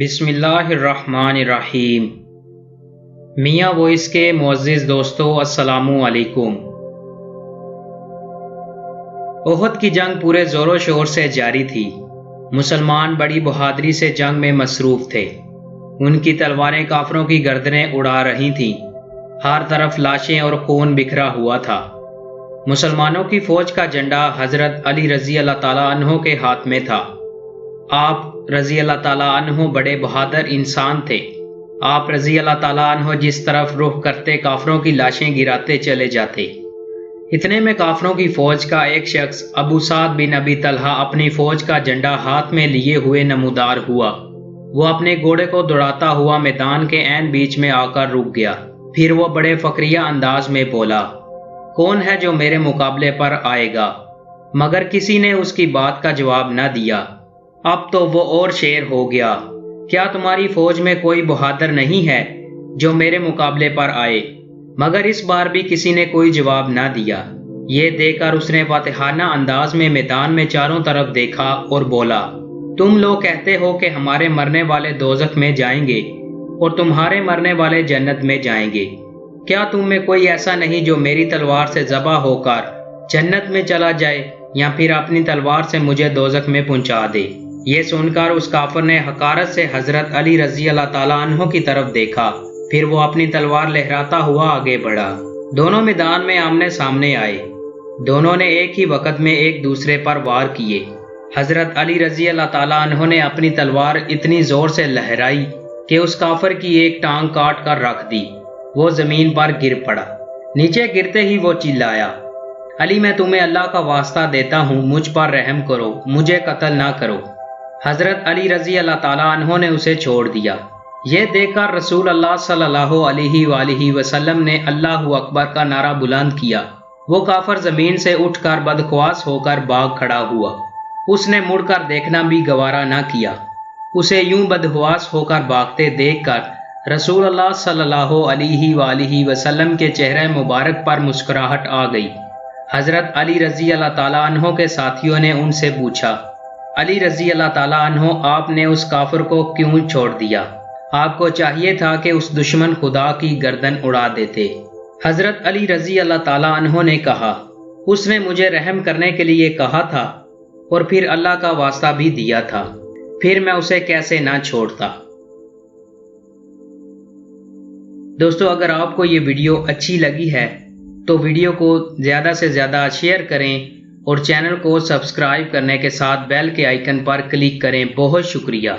بسم اللہ الرحمن الرحیم۔ میاں وائس کے معزز دوستو السلام علیکم۔ احد کی جنگ پورے زور و شور سے جاری تھی۔ مسلمان بڑی بہادری سے جنگ میں مصروف تھے۔ ان کی تلواریں کافروں کی گردنیں اڑا رہی تھیں۔ ہر طرف لاشیں اور خون بکھرا ہوا تھا۔ مسلمانوں کی فوج کا جھنڈا حضرت علی رضی اللہ تعالیٰ عنہ کے ہاتھ میں تھا۔ آپ رضی اللہ تعالیٰ عنہ بڑے بہادر انسان تھے۔ آپ رضی اللہ تعالیٰ عنہ جس طرف رخ کرتے کافروں کی لاشیں گراتے چلے جاتے۔ اتنے میں کافروں کی فوج کا ایک شخص ابو سعد بن ابی طلحہ اپنی فوج کا جھنڈا ہاتھ میں لیے ہوئے نمودار ہوا۔ وہ اپنے گھوڑے کو دوڑاتا ہوا میدان کے عین بیچ میں آ کر رک گیا۔ پھر وہ بڑے فقریہ انداز میں بولا، کون ہے جو میرے مقابلے پر آئے گا؟ مگر کسی نے اس کی بات کا جواب نہ دیا۔ اب تو وہ اور شیر ہو گیا، کیا تمہاری فوج میں کوئی بہادر نہیں ہے جو میرے مقابلے پر آئے؟ مگر اس بار بھی کسی نے کوئی جواب نہ دیا۔ یہ دیکھ کر اس نے فاتحانہ انداز میں میدان میں چاروں طرف دیکھا اور بولا، تم لوگ کہتے ہو کہ ہمارے مرنے والے دوزخ میں جائیں گے اور تمہارے مرنے والے جنت میں جائیں گے۔ کیا تم میں کوئی ایسا نہیں جو میری تلوار سے ذبح ہو کر جنت میں چلا جائے یا پھر اپنی تلوار سے مجھے دوزخ میں پہنچا دے؟ یہ سن کر اس کافر نے حقارت سے حضرت علی رضی اللہ تعالیٰ عنہ کی طرف دیکھا، پھر وہ اپنی تلوار لہراتا ہوا آگے بڑھا۔ دونوں میدان میں آمنے سامنے آئے۔ دونوں نے ایک ہی وقت میں ایک دوسرے پر وار کیے۔ حضرت علی رضی اللہ تعالیٰ عنہ نے اپنی تلوار اتنی زور سے لہرائی کہ اس کافر کی ایک ٹانگ کاٹ کر رکھ دی۔ وہ زمین پر گر پڑا۔ نیچے گرتے ہی وہ چلایا، علی میں تمہیں اللہ کا واسطہ دیتا ہوں، مجھ پر رحم کرو، مجھے قتل نہ کرو۔ حضرت علی رضی اللہ تعالیٰ عنہ نے اسے چھوڑ دیا۔ یہ دیکھ کر رسول اللہ صلی اللہ علیہ وآلہ وسلم نے اللہ اکبر کا نعرہ بلند کیا۔ وہ کافر زمین سے اٹھ کر بدخواس ہو کر بھاگ کھڑا ہوا۔ اس نے مڑ کر دیکھنا بھی گوارا نہ کیا۔ اسے یوں بدخواس ہو کر بھاگتے دیکھ کر رسول اللہ صلی اللہ علیہ وآلہ وسلم کے چہرے مبارک پر مسکراہٹ آ گئی۔ حضرت علی رضی اللہ تعالیٰ عنہ کے ساتھیوں نے ان سے پوچھا، علی رضی اللہ تعالیٰ عنہ آپ نے اس کافر کو کیوں چھوڑ دیا؟ آپ کو چاہیے تھا کہ اس دشمن خدا کی گردن اڑا دیتے۔ حضرت علی رضی اللہ تعالیٰ عنہ نے کہا، اس نے مجھے رحم کرنے کے لیے کہا تھا اور پھر اللہ کا واسطہ بھی دیا تھا، پھر میں اسے کیسے نہ چھوڑتا۔ دوستو، اگر آپ کو یہ ویڈیو اچھی لگی ہے تو ویڈیو کو زیادہ سے زیادہ شیئر کریں اور چینل کو سبسکرائب کرنے کے ساتھ بیل کے آئیکن پر کلک کریں۔ بہت شکریہ۔